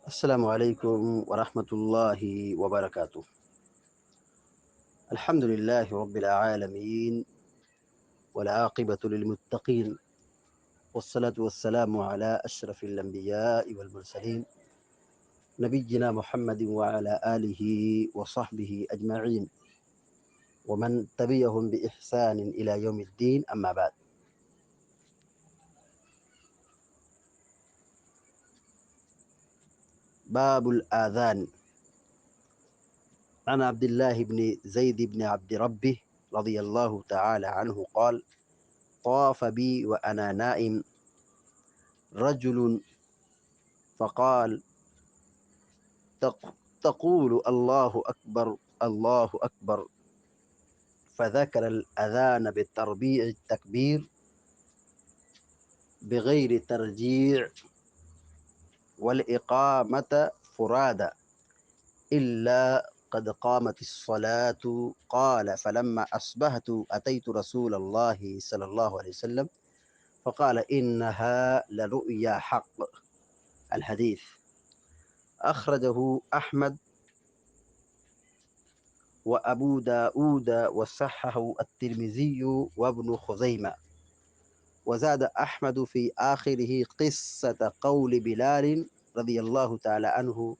السلام عليكم ورحمة الله وبركاته. الحمد لله رب العالمين والعاقبة للمتقين والصلاة والسلام على أشرف الأنبياء والمرسلين نبينا محمد وعلى آله وصحبه أجمعين ومن تبعهم بإحسان إلى يوم الدين. أما بعد. باب الآذان. عن عبد الله بن زيد بن عبد ربه رضي الله تعالى عنه قال: طاف بي وأنا نائم رجل فقال: تقول الله أكبر الله أكبر، فذكر الأذان بتربيع التكبير بغير ترجيع، والإقامة فرادى، إلا قد قامت الصلاة. قال: فلما أصبحت أتيت رسول الله صلى الله عليه وسلم فقال: إنها لرؤيا حق. الحديث أخرجه أحمد وأبو داود وصححه الترمذي وابن خزيمة. وزاد أحمد في آخره قصة قول بلال رضي الله تعالى عنه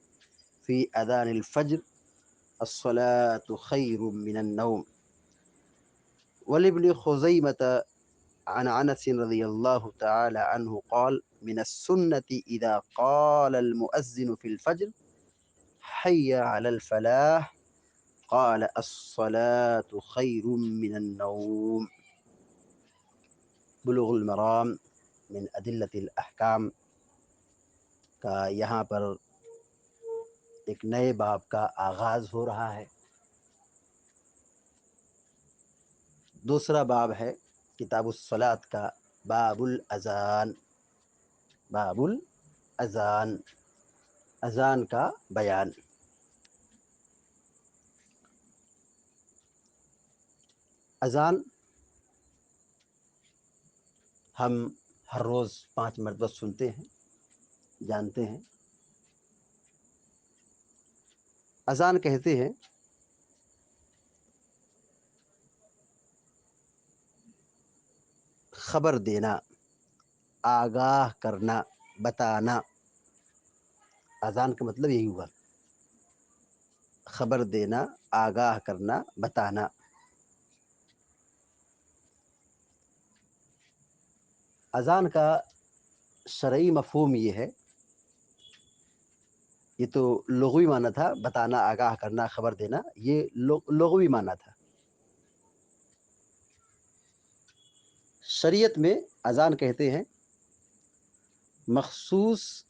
في أذان الفجر: الصلاة خير من النوم. ولابن خزيمة عن أنس رضي الله تعالى عنه قال: من السنة إذا قال المؤذن في الفجر: حي على الفلاح، قال: الصلاة خير من النوم. بلوغ المرام من أدلة الأحکام کا یہاں پر ایک نئے باب کا آغاز ہو رہا ہے۔ دوسرا باب ہے کتاب الصلاۃ کا، باب الاذان۔ باب الاذان، اذان کا بیان۔ اذان ہم ہر روز 5 مرتبہ سنتے ہیں، جانتے ہیں۔ اذان کہتے ہیں خبر دینا، آگاہ کرنا، بتانا۔ اذان کا مطلب یہی ہوا، خبر دینا، آگاہ کرنا، بتانا۔ اذان کا شرعی مفہوم یہ ہے، یہ تو لغوی معنی تھا، بتانا، آگاہ کرنا، خبر دینا، یہ لغوی معنی تھا۔ شریعت میں اذان کہتے ہیں مخصوص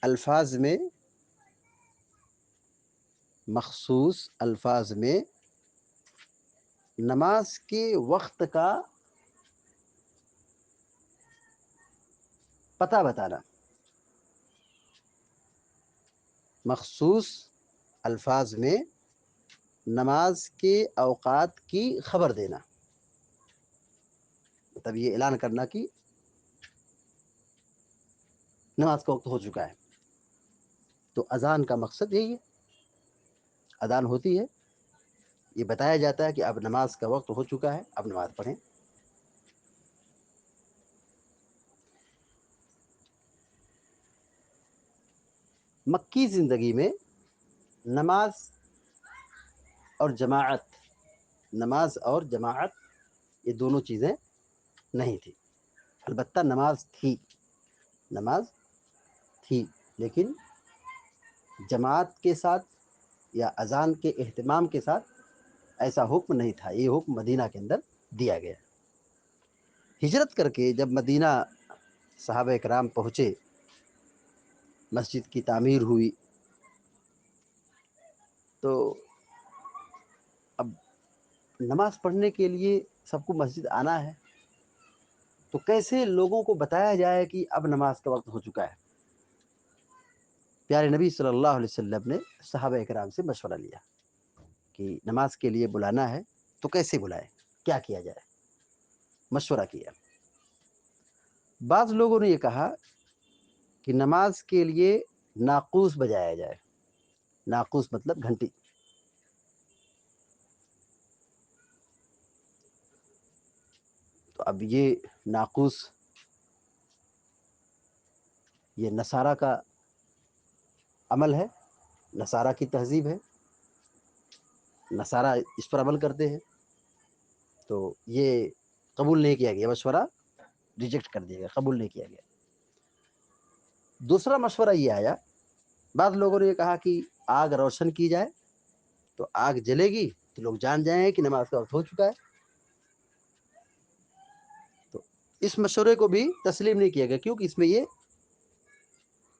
الفاظ میں نماز کے وقت کا پتہ بتانا، مخصوص الفاظ میں نماز کے اوقات کی خبر دینا، مطلب یہ اعلان کرنا کہ نماز کا وقت ہو چکا ہے۔ تو اذان کا مقصد یہی ہے، اذان ہوتی ہے، یہ بتایا جاتا ہے کہ اب نماز کا وقت ہو چکا ہے، اب نماز پڑھیں۔ مکی زندگی میں نماز اور جماعت یہ دونوں چیزیں نہیں تھی۔ البتہ نماز تھی، لیکن جماعت کے ساتھ یا اذان کے اہتمام کے ساتھ ایسا حکم نہیں تھا۔ یہ حکم مدینہ کے اندر دیا گیا۔ ہجرت کر کے جب مدینہ صحابہ کرام پہنچے، مسجد کی تعمیر ہوئی، تو اب نماز پڑھنے کے لیے سب کو مسجد آنا ہے، تو کیسے لوگوں کو بتایا جائے کہ اب نماز کا وقت ہو چکا ہے؟ پیارے نبی صلی اللہ علیہ وسلم نے صحابہ کرام سے مشورہ لیا کہ نماز کے لیے بلانا ہے تو کیسے بلائیں، کیا کیا جائے؟ مشورہ کیا۔ بعض لوگوں نے یہ کہا کہ نماز کے لیے ناقوس بجایا جائے. ناقوس مطلب گھنٹی. تو اب یہ ناقوس یہ نصارہ کا عمل ہے، نصارہ کی تہذیب ہے، نصارہ اس پر عمل کرتے ہیں. تو یہ قبول نہیں کیا گیا، مشورہ ریجیکٹ کر دیا گیا، قبول نہیں کیا گیا. دوسرا مشورہ یہ آیا، بعض لوگوں نے یہ کہا کہ آگ روشن کی جائے تو آگ جلے گی تو لوگ جان جائیں کہ نماز کا وقت ہو چکا ہے. تو اس مشورے کو بھی تسلیم نہیں کیا گیا، کیونکہ اس میں یہ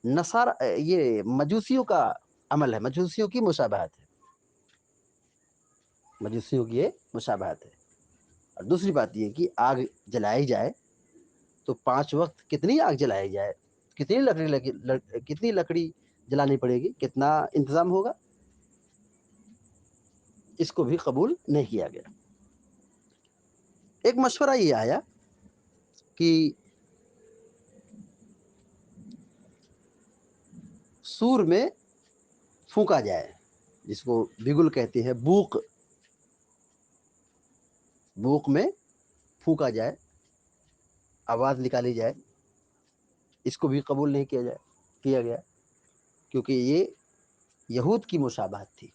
نصارہ یہ مجوسیوں کا عمل ہے، مجوسیوں کی مشابہت ہے، مجوسیوں کی یہ مشابہت ہے. اور دوسری بات یہ کہ آگ جلائی جائے تو 5 وقت کتنی آگ جلائی جائے، کتنی لکڑی جلانی پڑے گی، کتنا انتظام ہوگا، اس کو بھی قبول نہیں کیا گیا. ایک مشورہ یہ آیا کہ سور میں پھونکا جائے، جس کو بگل کہتے ہیں، بوق میں پھونکا جائے، آواز نکالی جائے. اس کو بھی قبول نہیں کیا گیا، کیونکہ یہ یہود کی مشابہت تھی.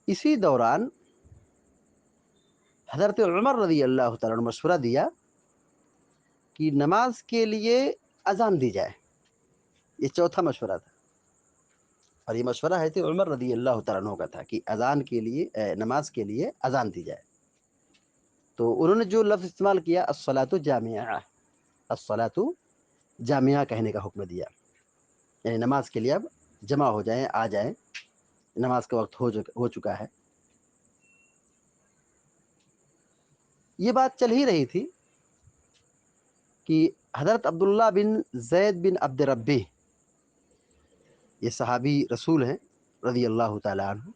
اسی دوران حضرت عمر رضی اللہ تعالیٰ نے مشورہ دیا کہ نماز کے لیے اذان دی جائے. یہ چوتھا مشورہ تھا، اور یہ مشورہ ہے کہ عمر رضی اللہ تعالیٰ عنہ کا تھا کہ اذان کے لیے، نماز کے لیے اذان دی جائے. تو انہوں نے جو لفظ استعمال کیا، الصلاۃ جامعہ، الصلاۃ جامعہ کہنے کا حکم دیا، یعنی نماز کے لیے اب جمع ہو جائیں، آ جائیں، نماز کا وقت ہو چکا ہے. یہ بات چل ہی رہی تھی کہ حضرت عبداللہ بن زید بن عبد ربی، یہ صحابی رسول ہیں رضی اللہ تعالیٰ عنہ،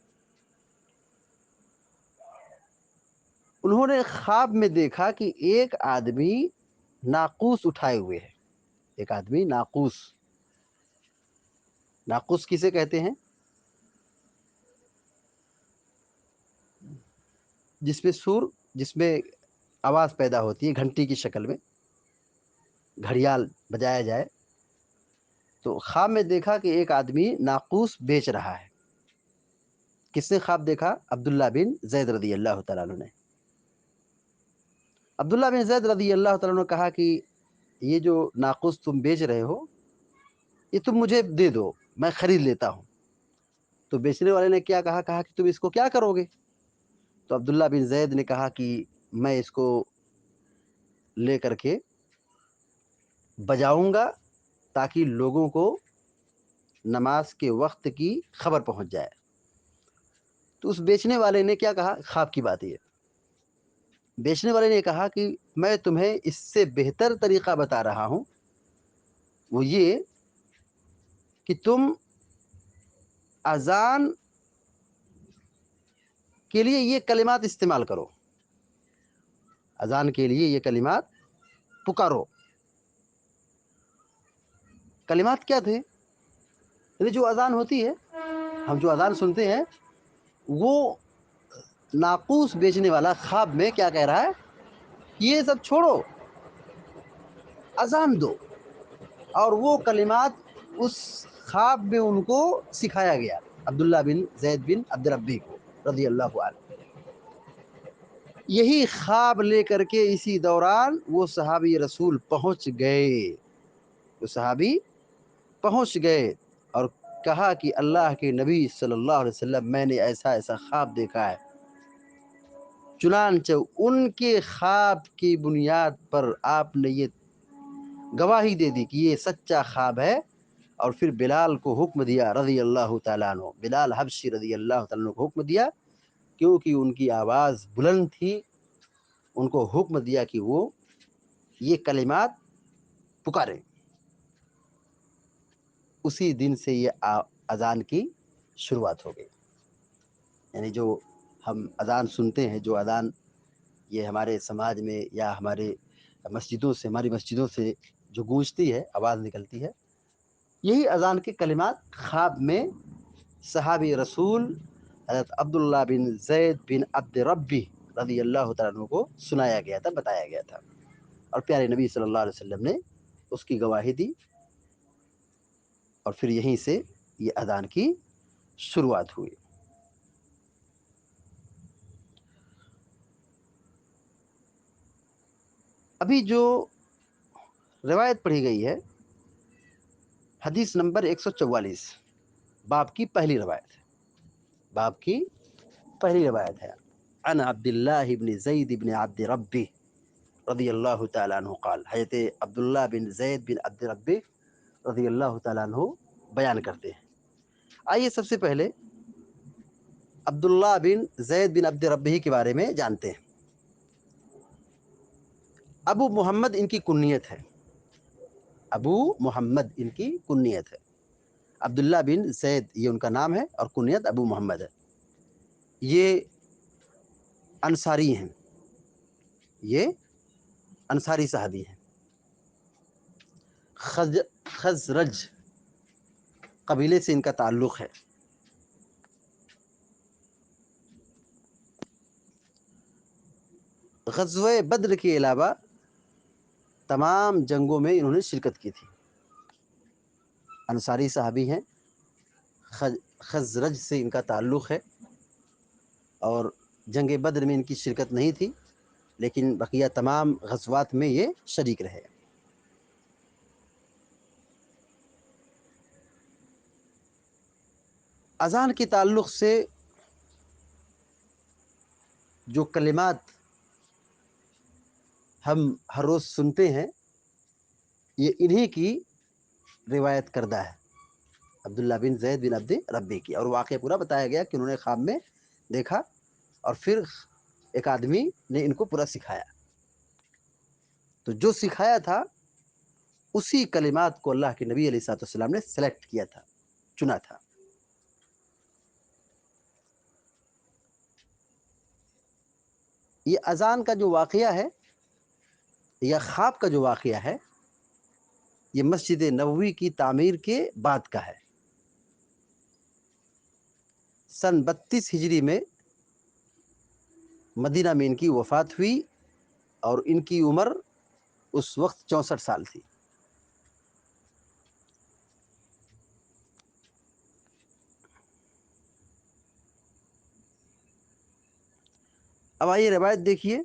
انہوں نے خواب میں دیکھا کہ ایک آدمی ناقوس اٹھائے ہوئے ہے. ایک آدمی ناقوس کسے کہتے ہیں؟ جس میں آواز پیدا ہوتی ہے گھنٹی کی شکل میں، گھڑیال بجایا جائے. تو خواب میں دیکھا کہ ایک آدمی ناقوس بیچ رہا ہے. کس نے خواب دیکھا؟ عبداللہ بن زید رضی اللہ تعالیٰ عنہ نے. عبداللہ بن زید رضی اللہ تعالیٰ عنہ نے کہا کہ یہ جو ناقوس تم بیچ رہے ہو، یہ تم مجھے دے دو، میں خرید لیتا ہوں. تو بیچنے والے نے کیا کہا کہ تم اس کو کیا کرو گے؟ تو عبداللہ بن زید نے کہا کہ میں اس کو لے کر کے بجاؤں گا تاکہ لوگوں کو نماز کے وقت کی خبر پہنچ جائے. تو اس بیچنے والے نے کیا کہا؟ خواب کی بات ہے. بیچنے والے نے کہا کہ میں تمہیں اس سے بہتر طریقہ بتا رہا ہوں، وہ یہ کہ تم اذان کے لیے یہ کلمات استعمال کرو، اذان کے لیے یہ کلمات پکارو. کلمات کیا تھے؟ یعنی جو اذان ہوتی ہے، ہم جو اذان سنتے ہیں، وہ ناقوس بیچنے والا خواب میں کیا کہہ رہا ہے؟ یہ سب چھوڑو، اذان دو. اور وہ کلمات اس خواب میں ان کو سکھایا گیا، عبداللہ بن زید بن عبد ربی کو رضی اللہ عنہ. یہی خواب لے کر کے اسی دوران وہ صحابی رسول پہنچ گئے اور کہا کہ اللہ کے نبی صلی اللہ علیہ وسلم، میں نے ایسا خواب دیکھا ہے. چنانچہ ان کے خواب کی بنیاد پر آپ نے یہ گواہی دے دی کہ یہ سچا خواب ہے، اور پھر بلال کو حکم دیا رضی اللہ تعالیٰ عنہ، بلال حبشی رضی اللہ تعالیٰ عنہ کو حکم دیا، کیونکہ ان کی آواز بلند تھی، ان کو حکم دیا کہ وہ یہ کلمات پکاریں. اسی دن سے یہ اذان کی شروعات ہو گئی. یعنی جو ہم اذان سنتے ہیں، جو اذان یہ ہمارے سماج میں یا ہماری مسجدوں سے جو گونجتی ہے، آواز نکلتی ہے، یہی اذان کے کلمات خواب میں صحابی رسول حضرت عبداللہ بن زید بن عبد ربی رضی اللہ تعالیٰ عنہ کو سنایا گیا تھا، بتایا گیا تھا، اور پیارے نبی صلی اللہ علیہ وسلم نے اس کی گواہی دی، اور پھر یہیں سے یہ اذان کی شروعات ہوئی۔ ابھی جو روایت پڑھی گئی ہے، حدیث نمبر 144، باب کی پہلی روایت ہے، باب کی پہلی روایت ہے، عن عبداللہ بن زید بن عبد ربی رضی اللہ تعالیٰ عنہ قال، حضرت عبداللہ بن زید بن عبد ربی رضی اللہ تعالیٰ عنہ بیان کرتے ہیں۔ آئیے سب سے پہلے عبداللہ بن زید بن عبد ربی کے بارے میں جانتے ہیں۔ ابو محمد ان کی کنیت ہے، ابو محمد ان کی کنیت ہے، عبداللہ بن زید یہ ان کا نام ہے اور کنیت ابو محمد ہے۔ یہ انصاری ہیں، یہ انصاری صحابی ہیں، خزرج قبیلے سے ان کا تعلق ہے۔ غزوہ بدر کے علاوہ تمام جنگوں میں انہوں نے شرکت کی تھی، انصاری صحابی ہیں، خزرج سے ان کا تعلق ہے، اور جنگ بدر میں ان کی شرکت نہیں تھی، لیکن بقیہ تمام غزوات میں یہ شریک رہے۔ اذان کے تعلق سے جو کلمات ہم ہر روز سنتے ہیں، یہ انہی کی روایت کردہ ہے، عبداللہ بن زید بن عبد ربی کی، اور واقعہ پورا بتایا گیا کہ انہوں نے خواب میں دیکھا اور پھر ایک آدمی نے ان کو پورا سکھایا، تو جو سکھایا تھا اسی کلمات کو اللہ کے نبی علیہ الصلوۃ والسلام نے سلیکٹ کیا تھا، چنا تھا۔ یہ اذان کا جو واقعہ ہے یا خواب کا جو واقعہ ہے، یہ مسجد نبوی کی تعمیر کے بعد کا ہے۔ سن 32 ہجری میں مدینہ میں ان کی وفات ہوئی، اور ان کی عمر اس وقت 64 سال تھی۔ اب آئیے روایت دیکھیے۔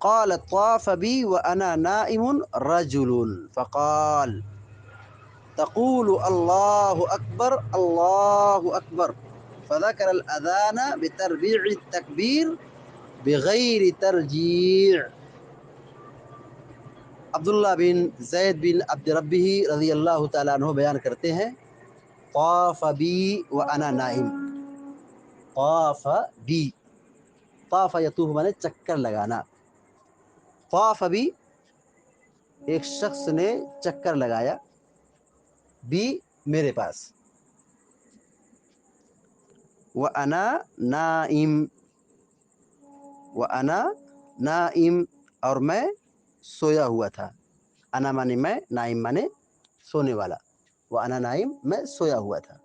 قال طاف بی وانا نائم رجل فقال تقول اللہ اکبر اللہ اکبر، فذكر الاذان بتربيع التكبير بغیر ترجیع۔ عبداللہ بن زید بن عبد ربی رضی اللہ تعالیٰ عنہ بیان کرتے ہیں، طاف بی وانا نائم، طاف بی، طاف یطوف مانے چکر لگانا، طاف بی ایک شخص نے چکر لگایا، بی میرے پاس، وانا نائم، وانا نائم اور میں سویا ہوا تھا، انا مانے میں، نائم مانے سونے والا، وانا نائم میں سویا ہوا تھا۔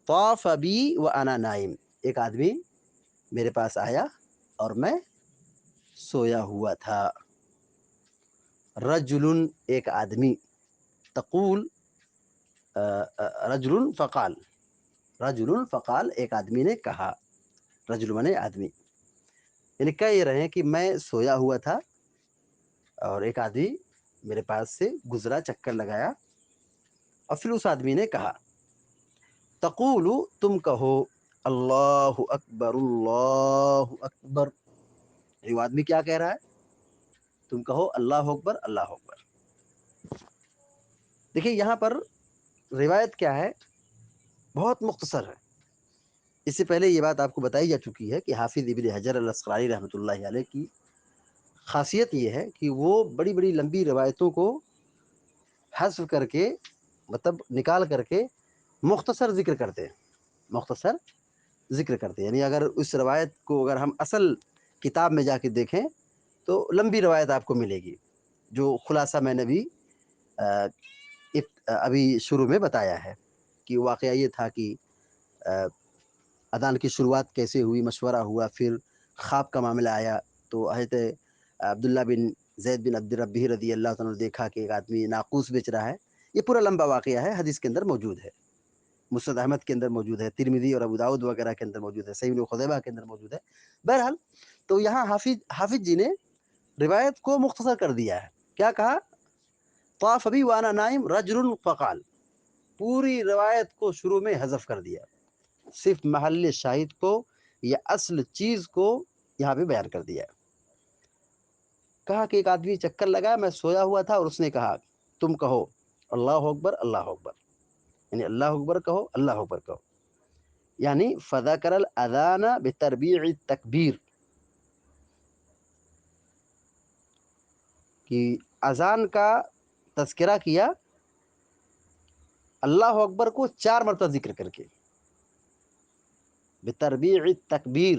طاف بی وانا نائم، ایک آدمی میرے پاس آیا اور میں سویا ہوا تھا۔ رجل ایک آدمی، تقول رجل فقال، رجل فقال ایک آدمی نے کہا، رجل مانے آدمی، یعنی کہہ یہ رہے ہیں کہ میں سویا ہوا تھا اور ایک آدمی میرے پاس سے گزرا، چکر لگایا، اور پھر اس آدمی نے کہا، تقول تم کہو، اللہ اکبر اللہ اکبر، یہ آدمی کیا کہہ رہا ہے؟ تم کہو اللہ اکبر اللہ اکبر۔ دیکھیے یہاں پر روایت کیا ہے، بہت مختصر ہے۔ اس سے پہلے یہ بات آپ کو بتائی جا چکی ہے کہ حافظ ابن حجر العسقلانی رحمۃ اللہ علیہ کی خاصیت یہ ہے کہ وہ بڑی بڑی لمبی روایتوں کو حذف کر کے، مطلب نکال کر کے مختصر ذکر کرتے ہیں، مختصر ذکر کرتے ہیں، یعنی اگر اس روایت کو اگر ہم اصل کتاب میں جا کے دیکھیں تو لمبی روایت آپ کو ملے گی، جو خلاصہ میں نے بھی ابھی شروع میں بتایا ہے کہ واقعہ یہ تھا کہ اذان کی شروعات کیسے ہوئی، مشورہ ہوا، پھر خواب کا معاملہ آیا تو حضرت عبداللہ بن زید بن عبد ربی رضی اللہ تعالیٰ نے دیکھا کہ ایک آدمی ناقوس بیچ رہا ہے. یہ پورا لمبا واقعہ ہے، حدیث کے اندر موجود ہے، مسند احمد کے اندر موجود ہے، ترمذی اور ابو داؤد وغیرہ کے اندر موجود ہے، صحیح ابن خزیمہ کے اندر موجود ہے. بہرحال تو یہاں حافظ جی نے روایت کو مختصر کر دیا ہے. کیا کہا؟ طاف بی وانا نائم رجل فقال. پوری روایت کو شروع میں حذف کر دیا، صرف محل شاہد کو یا اصل چیز کو یہاں پہ بیان کر دیا. کہا کہ ایک آدمی چکر لگا، میں سویا ہوا تھا اور اس نے کہا تم کہو اللہ اکبر اللہ اکبر، یعنی اللہ اکبر کہو اللہ اکبر کہو، یعنی فذکر الاذان بتربیع التکبیر، کہ اذان کا تذکرہ کیا اللہ اکبر کو 4 مرتبہ ذکر کر کے، بتربیع التکبیر،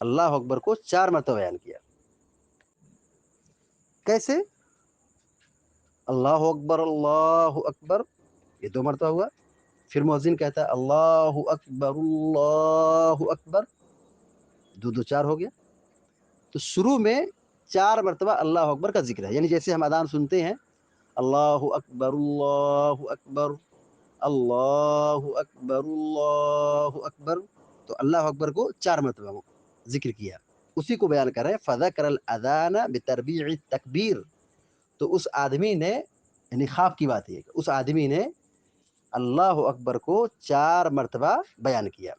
اللہ اکبر کو 4 مرتبہ بیان کیا. کیسے؟ اللہ اکبر یہ 2 مرتبہ ہوا، پھر مؤذن کہتا ہے اللہ اکبر، 2 4 ہو گیا. تو شروع میں 4 مرتبہ اللہ اکبر کا ذکر ہے، یعنی جیسے ہم اذان سنتے ہیں اللہ اکبر اللہ اکبر اللہ اکبر اللہ اکبر، تو اللہ اکبر کو 4 مرتبہ ذکر کیا، اسی کو بیان کر رہے ہیں فذکر الاذان بتربیع التکبیر. تو اس آدمی نے، یعنی خواب کی بات ہے کہ اس آدمی نے اللہ اکبر کو 4 مرتبہ بیان کیا،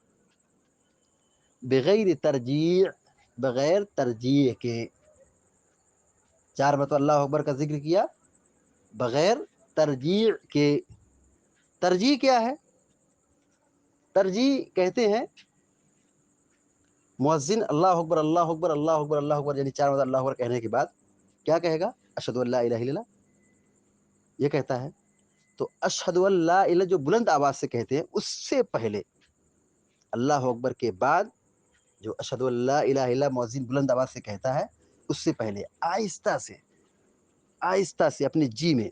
بغیر ترجیع، بغیر ترجیح کے. 4 مرتبہ اللہ اکبر کا ذکر کیا بغیر ترجیح کے. ترجیح کیا ہے؟ ترجیح کہتے ہیں مؤذن اللہ اکبر اللہ اکبر اللہ اکبر اللہ اکبر، یعنی 4 مرتبہ اللہ اکبر کہنے کے بعد کیا کہے گا؟ اشہد ان لا الہ الا اللہ، یہ کہتا ہے. تو اشہد ان لا الہ جو بلند آواز سے کہتے ہیں، اس سے پہلے اللہ اکبر کے بعد جو اشہد ان لا الہ الا اللہ مؤذن بلند آواز سے کہتا ہے، اس سے پہلے آہستہ سے اپنے جی میں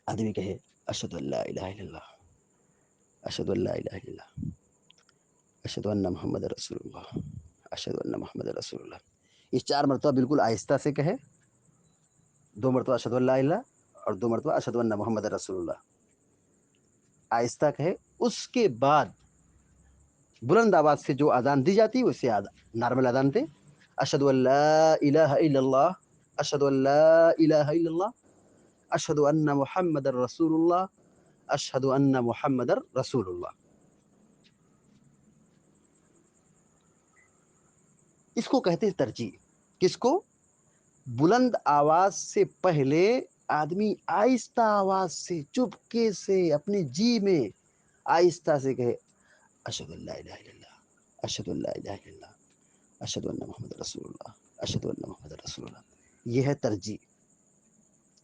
آدمی کہے اشہد ان لا الہ الا اللہ، اشہد ان لا الہ الا اللہ، اشہد ان محمد رسول اللہ، اشہد ان محمد رسول اللہ. یہ 4 مرتبہ بالکل آہستہ سے کہے، 2 مرتبہ اشہد ان لا الہ اور 2 مرتبہ اشہد ان محمد رسول اللہ، آہستہ کہے. اس کے بعد بلند آواز سے جو اذان دی جاتی ہے اسے نارمل اذان دے، اشہد ان لا الہ الا اللہ، اشہد ان لا الہ الا اللہ، اشہد ان محمد رسول اللہ، اشہد ان محمد رسول اللہ. اس کو کہتے ہیں ترجیح. کس کو؟ بلند آواز سے پہلے آدمی آہستہ آواز سے چپکے سے اپنے جی میں آہستہ سے کہے اشہد ان لا الہ الا اللہ، اشہد ان لا الہ الا اللہ، اشہد ان محمد رسول اللہ، اشہد ان محمد رسول اللہ. یہ ہے ترجیح.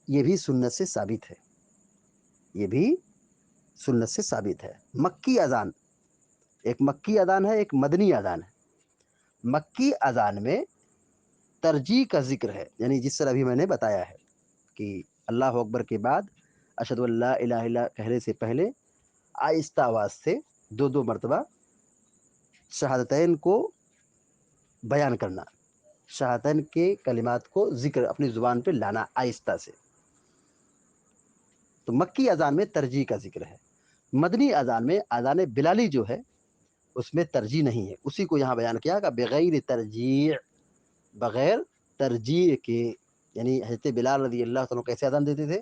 یہ بھی سنت سے ثابت ہے، یہ بھی سنت سے ثابت ہے. مکی اذان، ایک مکی اذان ہے، ایک مدنی اذان ہے. مکی اذان میں ترجیح کا ذکر ہے، یعنی جس طرح ابھی میں نے بتایا ہے کہ اللہ اکبر کے بعد اشہد ان لا الہ الا اللہ کہنے سے پہلے آہستہ آواز سے 2 مرتبہ شہادتین کو بیان کرنا، شہادتین کے کلمات کو ذکر اپنی زبان پہ لانا آہستہ سے. تو مکی اذان میں ترجیح کا ذکر ہے. مدنی اذان میں اذان بلالی جو ہے اس میں ترجیح نہیں ہے، اسی کو یہاں بیان کیا کہ بغیر ترجیح، بغیر ترجیح کے. یعنی حضرت بلال رضی اللہ تعالیٰ کیسے اذان دیتے تھے؟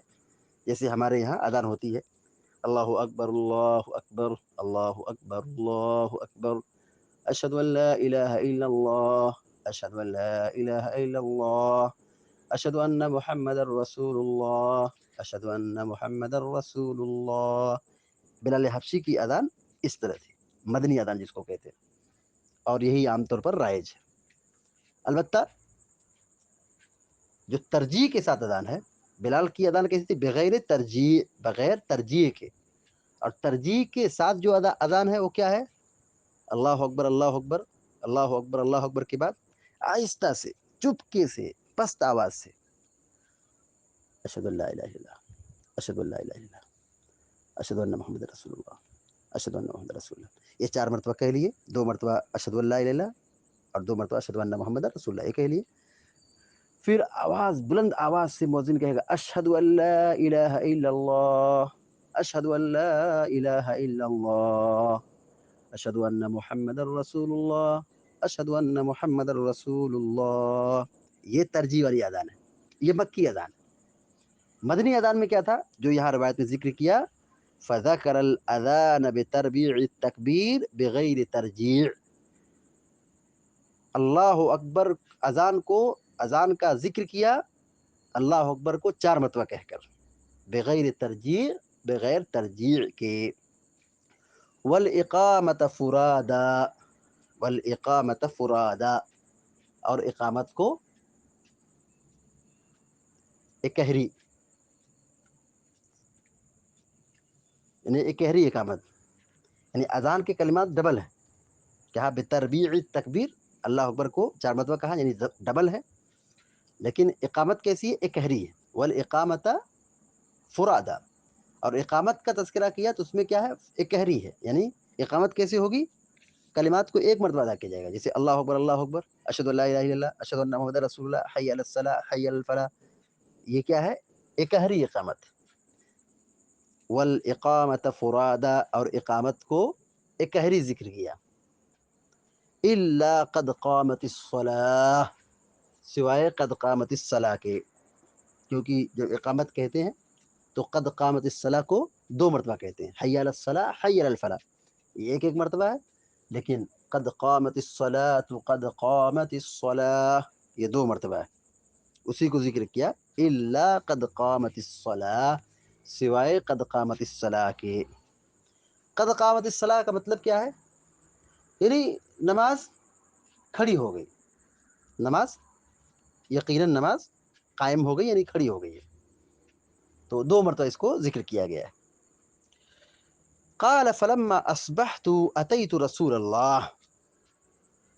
جیسے ہمارے یہاں اذان ہوتی ہے اللہ اکبر اللہ اکبر اللہ اکبر اللہ اکبر، اشہد ان لا الہ الا اللہ، اشہد ان لا الہ الا اللہ، اشہد ان محمد رسول اللہ، اشہد ان محمد رسول اللہ. بلال حبشی کی اذان اس طرح تھی، مدنی اذان جس کو کہتے ہیں، اور یہی عام طور پر رائج ہے. البتہ جو ترجیح کے ساتھ اذان ہے، بلال کی اذان کیسی تھی؟ بغیر ترجیح، بغیر ترجیح کے. اور ترجیح کے ساتھ جو اذان ہے وہ کیا ہے؟ اللہ اکبر اللہ اکبر اللہ اکبر اللہ اکبر کے بعد آہستہ سے چپکے سے پست آواز سے اشہد ان لا الہ الا اللہ، اشہد ان لا الہ الا اللہ، اشہد ان محمد رسول اللہ، اشہد ان محمد رسول اللہ، یہ 4 مرتبہ کہہ لیے، 2 مرتبہ اشہد ان لا الہ الا اللہ اور 2 مرتبہ اشہد ان محمد رسول اللہ، یہ کہہ لیے. پھر آواز بلند آواز سے مؤذن کہے گا اشہد ان لا الہ الا اللہ، اشہد ان لا الہ الا اللہ، اشہد ان محمد رسول اللہ، اشہد ان محمد رسول اللہ. یہ ترجیح والی اذان ہے، یہ مکی اذان ہے. مدنی اذان میں کیا تھا جو یہاں روایت میں ذکر کیا، فذکر الاذان بتربیع التکبیر بغیر ترجیع. اللہ اکبر اذان کو، اذان کا ذکر کیا اللہ اکبر کو 4 مرتبہ کہہ کر، بغیر ترجیع، بغیر ترجیع کے. والاقامت فرادا، والاقامت فرادا، اور اقامت کو اکہری، یعنی اکہری اقامت، یعنی اذان کے کلمات ڈبل ہیں. کہا بتربیع التکبیر، اللہ اکبر کو 4 مرتبہ کہا یعنی ڈبل ہے، لیکن اقامت کیسی ہے؟ اکہری ہے. والاقامت فرادا، اور اقامت کا تذکرہ کیا تو اس میں کیا ہے؟ اکہری ہے. یعنی اقامت کیسے ہوگی؟ کلمات کو 1 مرتبہ ادا کیا جائے گا، جیسے اللہ اکبر، اشہد ان لا الہ الا اللہ، اشہد ان محمد رسول اللہ، حی علی الصلاۃ، حی علی الفلاح. یہ کیا ہے؟ اکہری اقامت. والاقامت فرادا، اور اقامت کو اکہری ذکر کیا. الا قد قامت الصلاۃ، سوائے قد قامت الصلاۃ کے، کیونکہ جب اقامت کہتے ہیں تو قد قامت الصلاۃ کو 2 مرتبہ کہتے ہیں، حی علی الصلاۃ، حی علی الفلاح، یہ ایک مرتبہ ہے. لیکن قد قامت الصلاۃ، قد قامت الصلاۃ، یہ 2 مرتبہ ہے، اسی کو ذکر کیا. الا قد قامت الصلاۃ، سوائے قد قامت الصلاۃ کے. قد قامت الصلاۃ کا مطلب کیا ہے؟ یعنی نماز کھڑی ہو گئی، نماز یقیناً نماز قائم ہو گئی، یعنی کھڑی ہو گئی ہے. تو 2 مرتبہ اس کو ذکر کیا گیا ہے. قال فلما اصبحت اتيت رسول اللہ،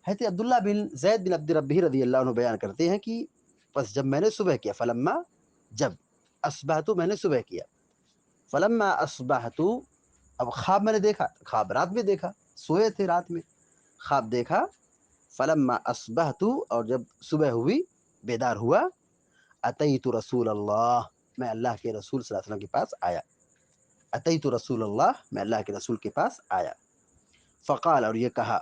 حضرت عبداللہ بن زید بن عبد ربہ رضی اللہ عنہ بیان کرتے ہیں کہ پس جب میں نے صبح کیا، فلما جب، اصبحت میں نے صبح کیا، فلما اصبحت اب خواب میں نے دیکھا، خواب رات میں دیکھا، سوئے تھے رات میں، خواب دیکھا. فلما اصبحت، اور جب صبح ہوئی، بیدار ہوا، اتیت رسول اللہ، میں اللہ کے رسول صلی اللہ علیہ وسلم کے پاس آیا. اتیت رسول اللہ، میں اللہ کے رسول کے پاس آیا. فقال، اور یہ کہا،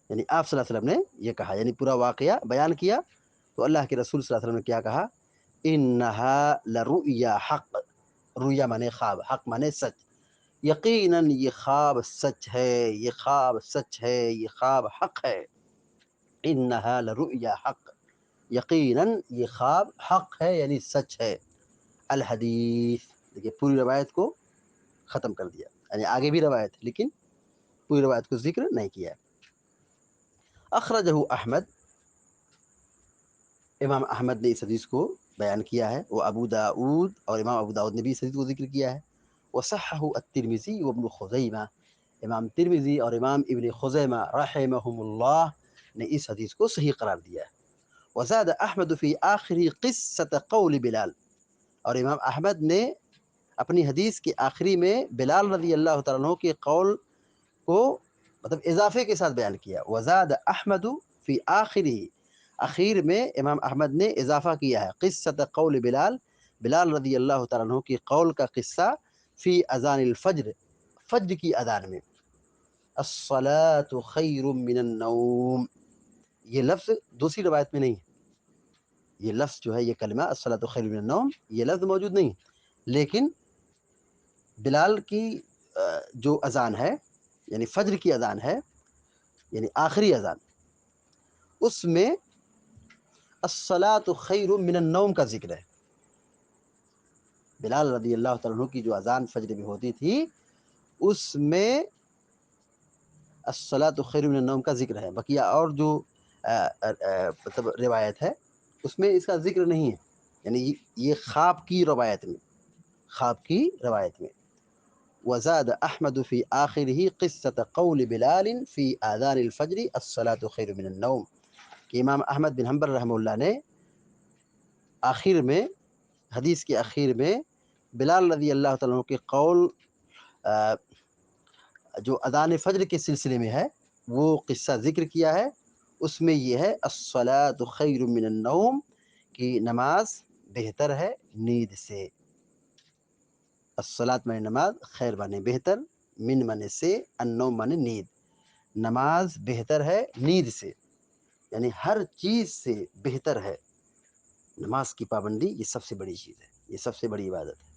یعنی آپ صلی اللہ علیہ وسلم نے یہ کہا، یعنی پورا واقعہ بیان کیا. تو اللہ کے رسول صلی اللہ علیہ وسلم نے کیا کہا؟ انہا لرؤیا حق، رؤیا مانے خواب، حق مانے سچ. یقیناً یہ خواب سچ ہے، یہ خواب سچ ہے، یہ خواب حق ہے. انہا لرؤیا حق، یقیناً یہ خواب حق ہے، یعنی سچ ہے. الحدیث، دیکھیے پوری روایت کو ختم کر دیا، یعنی آگے بھی روایت لیکن پوری روایت کو ذکر نہیں کیا. اخرجہ احمد، امام احمد نے اس حدیث کو بیان کیا ہے، وہ ابو داؤد، اور امام ابو داؤد نے بھی اس حدیث کو ذکر کیا ہے. وصححہ الترمذی وابن خزیمہ، امام ترمذی اور امام ابن خزیمہ رحمہم اللہ نے اس حدیث کو صحیح قرار دیا ہے. وزاد احمد فی آخر قصۃ قول بلال، اور امام احمد نے اپنی حدیث کے آخری میں بلال رضی اللہ تعالیٰ عنہ کے قول کو مطلب اضافے کے ساتھ بیان کیا. وزاد احمد فی آخری، اخیر میں امام احمد نے اضافہ کیا ہے، قصۃ قول بلال، بلال رضی اللہ تعالیٰ عنہ کی قول کا قصہ، فی اذان الفجر، فجر کی اذان میں. الصلاۃ خیر من النوم، یہ لفظ دوسری روایت میں نہیں ہے، یہ لفظ جو ہے، یہ کلمہ الصلاۃ خیر من النوم، یہ لفظ موجود نہیں، لیکن بلال کی جو اذان ہے، یعنی فجر کی اذان ہے، یعنی آخری اذان، اس میں الصلاۃ خیر من النوم کا ذکر ہے. بلال رضی اللہ تعالیٰ عنہ کی جو اذان فجر میں ہوتی تھی، اس میں الصلاۃ خیر من النوم کا ذکر ہے. بقیہ اور جو مطلب روایت ہے اس میں اس کا ذکر نہیں ہے، یعنی یہ خواب کی روایت میں، خواب کی روایت میں. وزاد احمد فی آخرہ قصۃ قول بلال فی آذان الفجر الصلاۃ خیر من النوم، کہ امام احمد بن حنبل رحمہ اللہ نے آخر میں حدیث کے آخر میں بلال رضی اللہ تعالیٰ عنہ کے قول جو اذان فجر کے سلسلے میں ہے وہ قصہ ذکر کیا ہے. اس میں یہ ہے الصلاۃ خیر من النوم کہ نماز بہتر ہے نیند سے. الصلاۃ مانے نماز، خیر مانے بہتر، من مانے سے، النوم مانے نیند. نماز بہتر ہے نیند سے، یعنی ہر چیز سے بہتر ہے نماز کی پابندی. یہ سب سے بڑی چیز ہے، یہ سب سے بڑی عبادت ہے.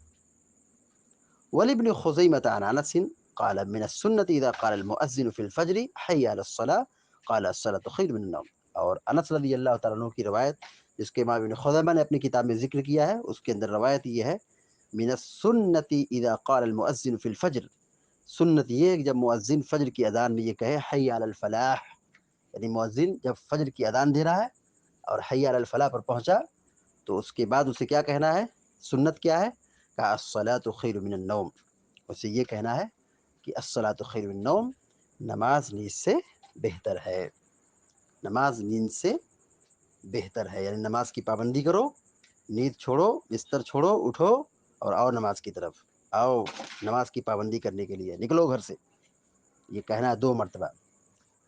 ولابن خزیمۃ عن انس قال من السنة اذا قال المؤذن في الفجر حي على الصلاة قال الصلاة خیر من النوم. اور انس رضی اللہ تعالیٰ عنہ کی روایت جس کے امام ابن خزیمہ نے اپنی کتاب میں ذکر کیا ہے، اس کے اندر روایت یہ ہے من السنة اذا قال المؤذن في الفجر. سنت یہ ہے کہ جب مؤذن فجر کی اذان میں یہ کہے حی علی الفلاح، یعنی مؤذن جب فجر کی اذان دے رہا ہے اور حی علی الفلاح پر پہنچا تو اس کے بعد اسے کیا کہنا ہے؟ سنت کیا ہے؟ کہ الصلاۃ خیر من النوم. اسے یہ کہنا ہے کہ الصلاۃ خیر من النوم، نماز نیند سے بہتر ہے. نماز نیند سے بہتر ہے، یعنی نماز کی پابندی کرو، نیند چھوڑو، بستر چھوڑو، اٹھو اور آؤ نماز کی طرف. آؤ نماز کی پابندی کرنے کے لیے نکلو گھر سے. یہ کہنا ہے 2 مرتبہ.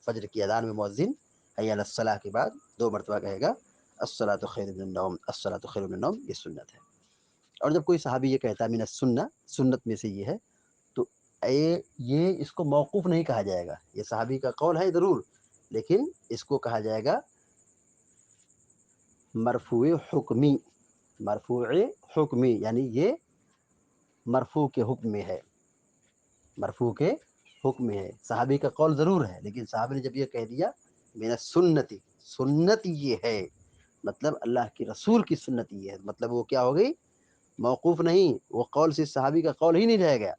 فجر کی اذان میں مؤذن حی علی الصلاح کے بعد 2 مرتبہ کہے گا الصلاۃ خیر من النوم، الصلاۃ خیر من النوم. یہ سنت ہے. اور جب کوئی صحابی یہ کہتا ہے من السنہ، سنت میں سے یہ ہے، تو یہ اس کو موقوف نہیں کہا جائے گا. یہ صحابی کا قول ہے ضرور، لیکن اس کو کہا جائے گا مرفوع حکمی. مرفوع حکمی یعنی یہ مرفوع کے حکم میں ہے، مرفوع کے حکم میں ہے. صحابی کا قول ضرور ہے، لیکن صحابی نے جب یہ کہہ دیا من السنتی، سنت یہ ہے، مطلب اللہ کے رسول کی سنت یہ ہے، مطلب وہ کیا ہو گئی؟ موقوف نہیں. وہ قول سے صحابی کا قول ہی نہیں رہ گیا،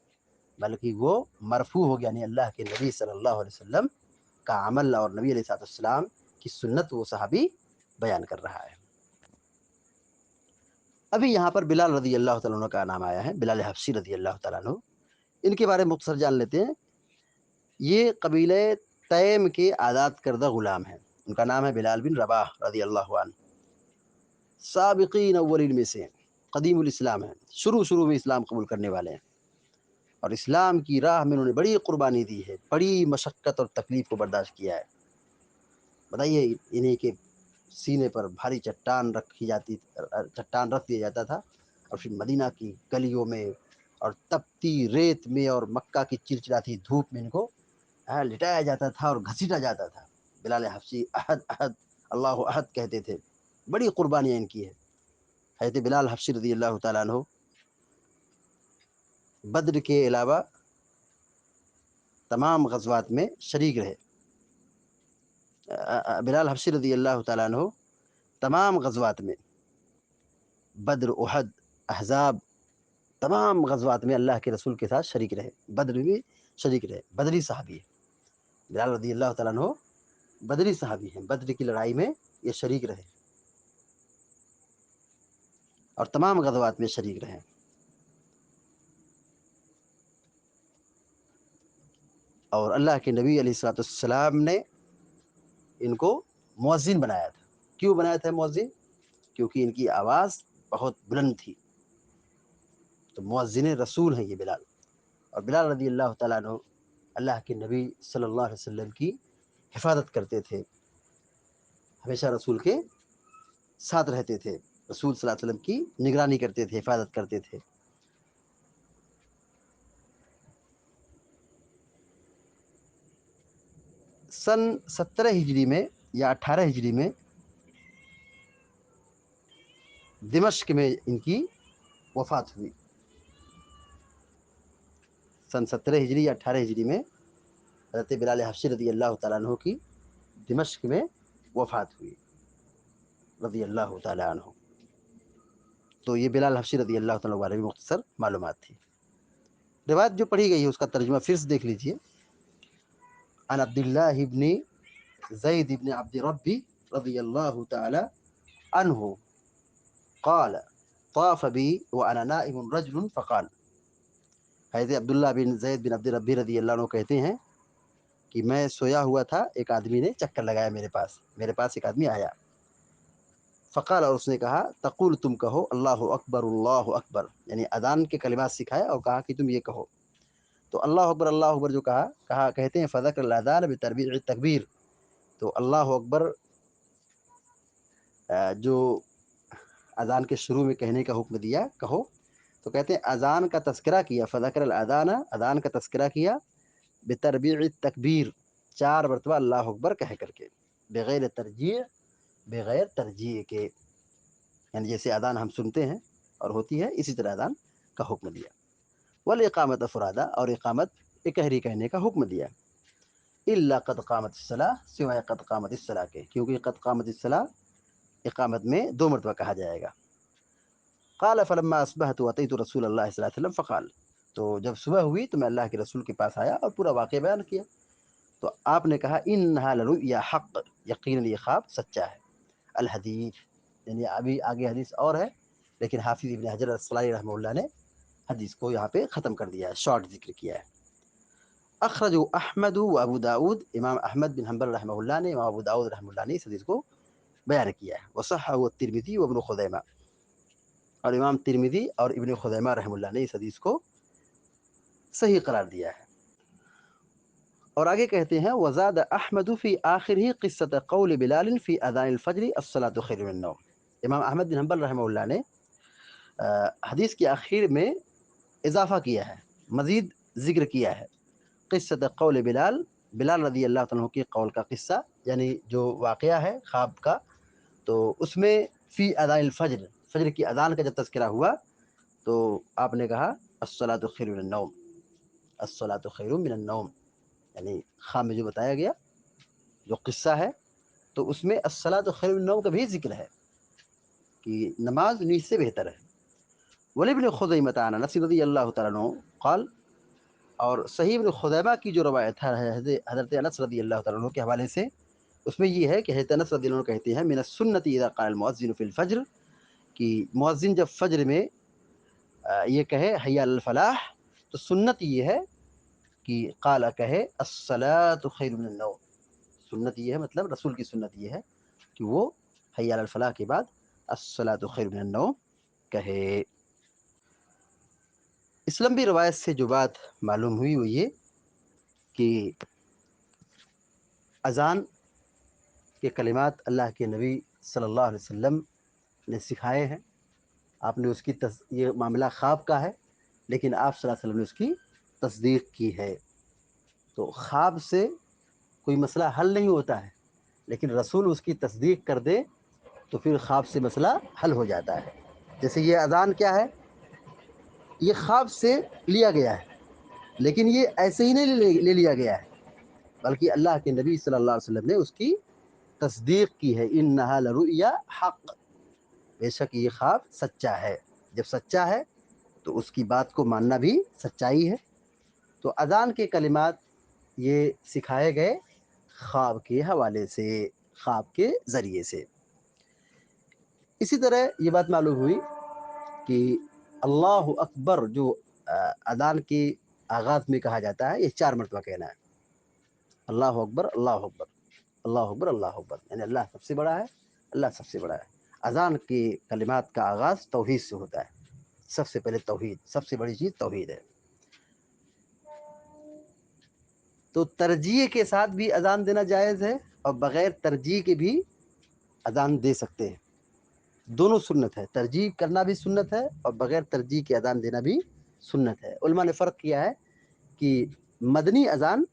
بلکہ وہ مرفوع ہو گیا، یعنی اللہ کے نبی صلی اللہ علیہ وسلم کا عمل اور نبی علیہ السلام کی سنت وہ صحابی بیان کر رہا ہے. ابھی یہاں پر بلال رضی اللہ تعالیٰ عنہ کا نام آیا ہے، بلال حبشی رضی اللہ تعالیٰ عنہ. ان کے بارے میں مختصر جان لیتے ہیں. یہ قبیلہ تیم کے آزاد کردہ غلام ہیں. ان کا نام ہے بلال بن رباح رضی اللہ عنہ. سابقین اولین میں سے، قدیم الاسلام ہیں، شروع میں اسلام قبول کرنے والے ہیں، اور اسلام کی راہ میں انہوں نے بڑی قربانی دی ہے، بڑی مشقت اور تکلیف کو برداشت کیا ہے. بتائیے انہیں کے سینے پر بھاری چٹان رکھ دیا جاتا تھا، اور پھر مدینہ کی گلیوں میں اور تپتی ریت میں اور مکہ کی چلچلاتی دھوپ میں ان کو لٹایا جاتا تھا اور گھسیٹا جاتا تھا. بلال حبشی احد احد اللہ احد کہتے تھے. بڑی قربانیاں ان کی ہے. حضرت بلال حبشی رضی اللہ تعالیٰ عنہ بدر کے علاوہ تمام غزوات میں شریک رہے. بلال حبشی رضی اللہ تعالیٰ عنہ تمام غزوات میں، بدر، احد، احزاب، تمام غزوات میں اللہ کے رسول کے ساتھ شریک رہے. بدر میں بھی شریک رہے. بدری صحابی ہے بلال رضی اللہ تعالیٰ عنہ، بدری صحابی ہیں. بدر کی لڑائی میں یہ شریک رہے اور تمام غزوات میں شریک رہے. اور اللہ کے نبی علیہ السلام نے ان کو مؤذن بنایا تھا. کیوں بنایا تھا مؤذن؟ کیونکہ ان کی آواز بہت بلند تھی. تو مؤذن رسول ہیں یہ بلال. اور بلال رضی اللہ تعالیٰ عنہ اللہ کے نبی صلی اللہ علیہ وسلم کی حفاظت کرتے تھے، ہمیشہ رسول کے ساتھ رہتے تھے، رسول صلی اللہ علیہ وسلم کی نگرانی کرتے تھے، حفاظت کرتے تھے. سن 17 ہجری میں یا 18 ہجری میں دمشق میں ان کی وفات ہوئی. سن 17 ہجری یا 18 ہجری میں حضرت بلال حبشی رضی اللہ تعالیٰ عنہ کی دمشق میں وفات ہوئی رضی اللہ تعالیٰ عنہ. تو یہ بلال حبشی رضی اللہ تعالیٰ عنہ کے بارے میں مختصر معلومات تھی. روایت جو پڑھی گئی ہے اس کا ترجمہ پھر سے دیکھ لیجئے. عن عبداللہ ابن زید ابن عبد ربی رضی اللہ تعالی عنہ قال طاف بی وانا نائم رجل فقال. حضرت عبداللہ بن زید بن عبد ربی رضی اللہ عنہ کہتے ہیں کہ میں سویا ہوا تھا، ایک آدمی نے چکر لگایا میرے پاس ایک آدمی آیا، فقال، اور اس نے کہا، تقول، تم کہو، اللہ اکبر اللہ اکبر، یعنی اذان کے کلمات سکھائے اور کہا کہ تم یہ کہو. تو اللہ اکبر جو کہا کہتے ہیں فذکر الاذان بتربیع التکبیر. تو اللہ اکبر جو اذان کے شروع میں کہنے کا حکم دیا، کہو، تو کہتے ہیں اذان کا تذکرہ کیا، فذکر الاذان، اذان کا تذکرہ کیا، بتربیع التکبیر، 4 مرتبہ اللہ اکبر کہہ کر کے، بغیر ترجیح کے، یعنی جیسے اذان ہم سنتے ہیں اور ہوتی ہے اسی طرح اذان کا حکم دیا. والاقامت افرادا، اور اقامت اکہری کہنے کا حکم دیا. الا قد قامت الصلاۃ، سوائے قد قامت الصلاۃ کے، کیونکہ قد قامت الصلاۃ اقامت میں 2 مرتبہ کہا جائے گا. قال فلما اصبحت اتيت رسول اللہ صلی اللہ علیہ وسلم فقال، تو جب صبح ہوئی تو میں اللہ کے رسول کے پاس آیا اور پورا واقعہ بیان کیا. تو آپ نے کہا انہا لرؤیا حق، یقیناً یہ خواب سچا ہے. الحدیث، یعنی ابھی آگے حدیث اور ہے، لیکن حافظ ابن حجر الاسقلانی رحمہ اللہ نے حدیث کو یہاں پہ ختم کر دیا ہے، شارٹ ذکر کیا ہے. اخرجو احمد و ابو داود، امام احمد بن حنبل رحمہ اللہ نے، امام ابو داود رحمہ اللہ نے اس حدیث کو بیان کیا ہے. وصححہ الترمذی و ابن خزیمہ، اور امام ترمذی اور ابن خزیمہ رحمہ اللہ نے اس حدیث کو صحیح قرار دیا ہے. اور آگے کہتے ہیں وزاد احمد فی آخرہ قصۃ قول بلال فی اذان الفجر الصلاۃ خیر من النوم. امام احمد بن حنبل رحمہ اللہ نے حدیث کے آخر میں اضافہ کیا ہے، مزید ذکر کیا ہے، قصۃ قول بلال رضی اللہ عنہ کی قول کا قصہ، یعنی جو واقعہ ہے خواب کا. تو اس میں فی اذان الفجر، فجر کی اذان کا جب تذکرہ ہوا تو آپ نے کہا الصلاۃ خیر من النوم، الصلاۃ خیر من النوم، یعنی خواب میں جو بتایا گیا جو قصہ ہے تو اس میں الصلاۃ خیر من النوم کا بھی ذکر ہے کہ نماز نیند سے بہتر ہے. ولابن خزیمہ عن انس رضی اللہ تعالیٰ عنہ قال، اور صحیح ابن خزیمہ کی جو روایت ہے حضرت انس رضی اللہ تعالیٰ عنہ کے حوالے سے، اس میں یہ ہے کہ حضرت انس رضی اللہ عنہ کہتے ہیں من السنت اذا قال المؤذن فی الفجر، کہ مؤذن جب فجر میں یہ کہے حی علی الفلاح، تو سنت یہ ہے کہ قال کہے الصلاۃ خیر من النوم. سنت یہ ہے، مطلب رسول کی سنت یہ ہے کہ وہ حی علی الفلاح کے بعد الصلاۃ خیر من النوم کہے. اس لمبی روایت سے جو بات معلوم ہوئی وہ یہ کہ اذان کے کلمات اللہ کے نبی صلی اللہ علیہ وسلم نے سکھائے ہیں. آپ نے اس کی یہ معاملہ خواب کا ہے، لیکن آپ صلی اللہ علیہ وسلم نے اس کی تصدیق کی ہے. تو خواب سے کوئی مسئلہ حل نہیں ہوتا ہے، لیکن رسول اس کی تصدیق کر دے تو پھر خواب سے مسئلہ حل ہو جاتا ہے. جیسے یہ اذان کیا ہے، یہ خواب سے لیا گیا ہے، لیکن یہ ایسے ہی نہیں لے لیا گیا ہے، بلکہ اللہ کے نبی صلی اللہ علیہ وسلم نے اس کی تصدیق کی ہے. انہا لرؤیا حق، بے شک یہ خواب سچا ہے. جب سچا ہے تو اس کی بات کو ماننا بھی سچائی ہے. تو اذان کے کلمات یہ سکھائے گئے خواب کے حوالے سے، خواب کے ذریعے سے. اسی طرح یہ بات معلوم ہوئی کہ اللہ اکبر جو اذان کے آغاز میں کہا جاتا ہے، یہ 4 مرتبہ کہنا ہے. اللہ اکبر اللہ اکبر اللہ اکبر اللہ اکبر، یعنی اللہ سب سے بڑا ہے، اللہ سب سے بڑا ہے. اذان کے کلمات کا آغاز توحید سے ہوتا ہے. سب سے پہلے توحید، سب سے بڑی چیز توحید ہے. تو ترجیح کے ساتھ بھی اذان دینا جائز ہے اور بغیر ترجیح کے بھی اذان دے سکتے ہیں. دونوں سنت ہے، ترجیح کرنا بھی سنت ہے اور بغیر ترجیح کے اذان دینا بھی سنت ہے. علماء نے فرق کیا ہے کہ مدنی اذان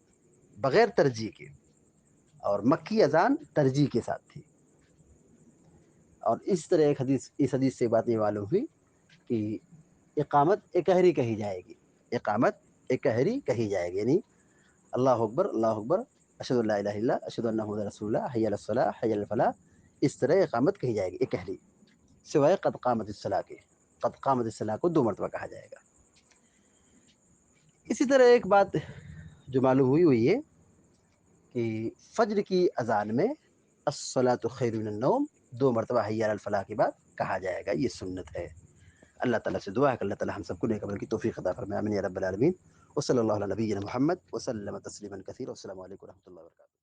بغیر ترجیح کے اور مکی اذان ترجیح کے ساتھ تھی. اور اس طرح اس حدیث سے بات یہ معلوم ہوئی کہ اقامت اکہری کہی جائے گی، اقامت اکہری کہی جائے گی، یعنی اللہ اکبر اشہد ان لا الہ الا اللہ اشہد ان محمد رسول اللہ حی علی الصلاۃ حی علی الفلاح، اس طرح اقامت کہی جائے گی اکہری، سوائے قد قامت الصلاۃ کے. قد قامت الصلاۃ کو 2 مرتبہ کہا جائے گا. اسی طرح ایک بات جو معلوم ہوئی وہ یہ کہ فجر کی اذان میں الصلاۃ خیر من النوم 2 مرتبہ حی علی الفلاح کے بعد کہا جائے گا، یہ سنت ہے. اللہ تعالیٰ سے دعا ہے کہ اللہ تعالیٰ ہم سب کو نیک عمل کی توفیق عطا فرمائے، آمین یا رب العالمین. وصلی اللہ علیہ نبینا محمد وسلم تسلیما کثیرا. والسلام علیکم و رحمۃ اللہ وبرکاتہ.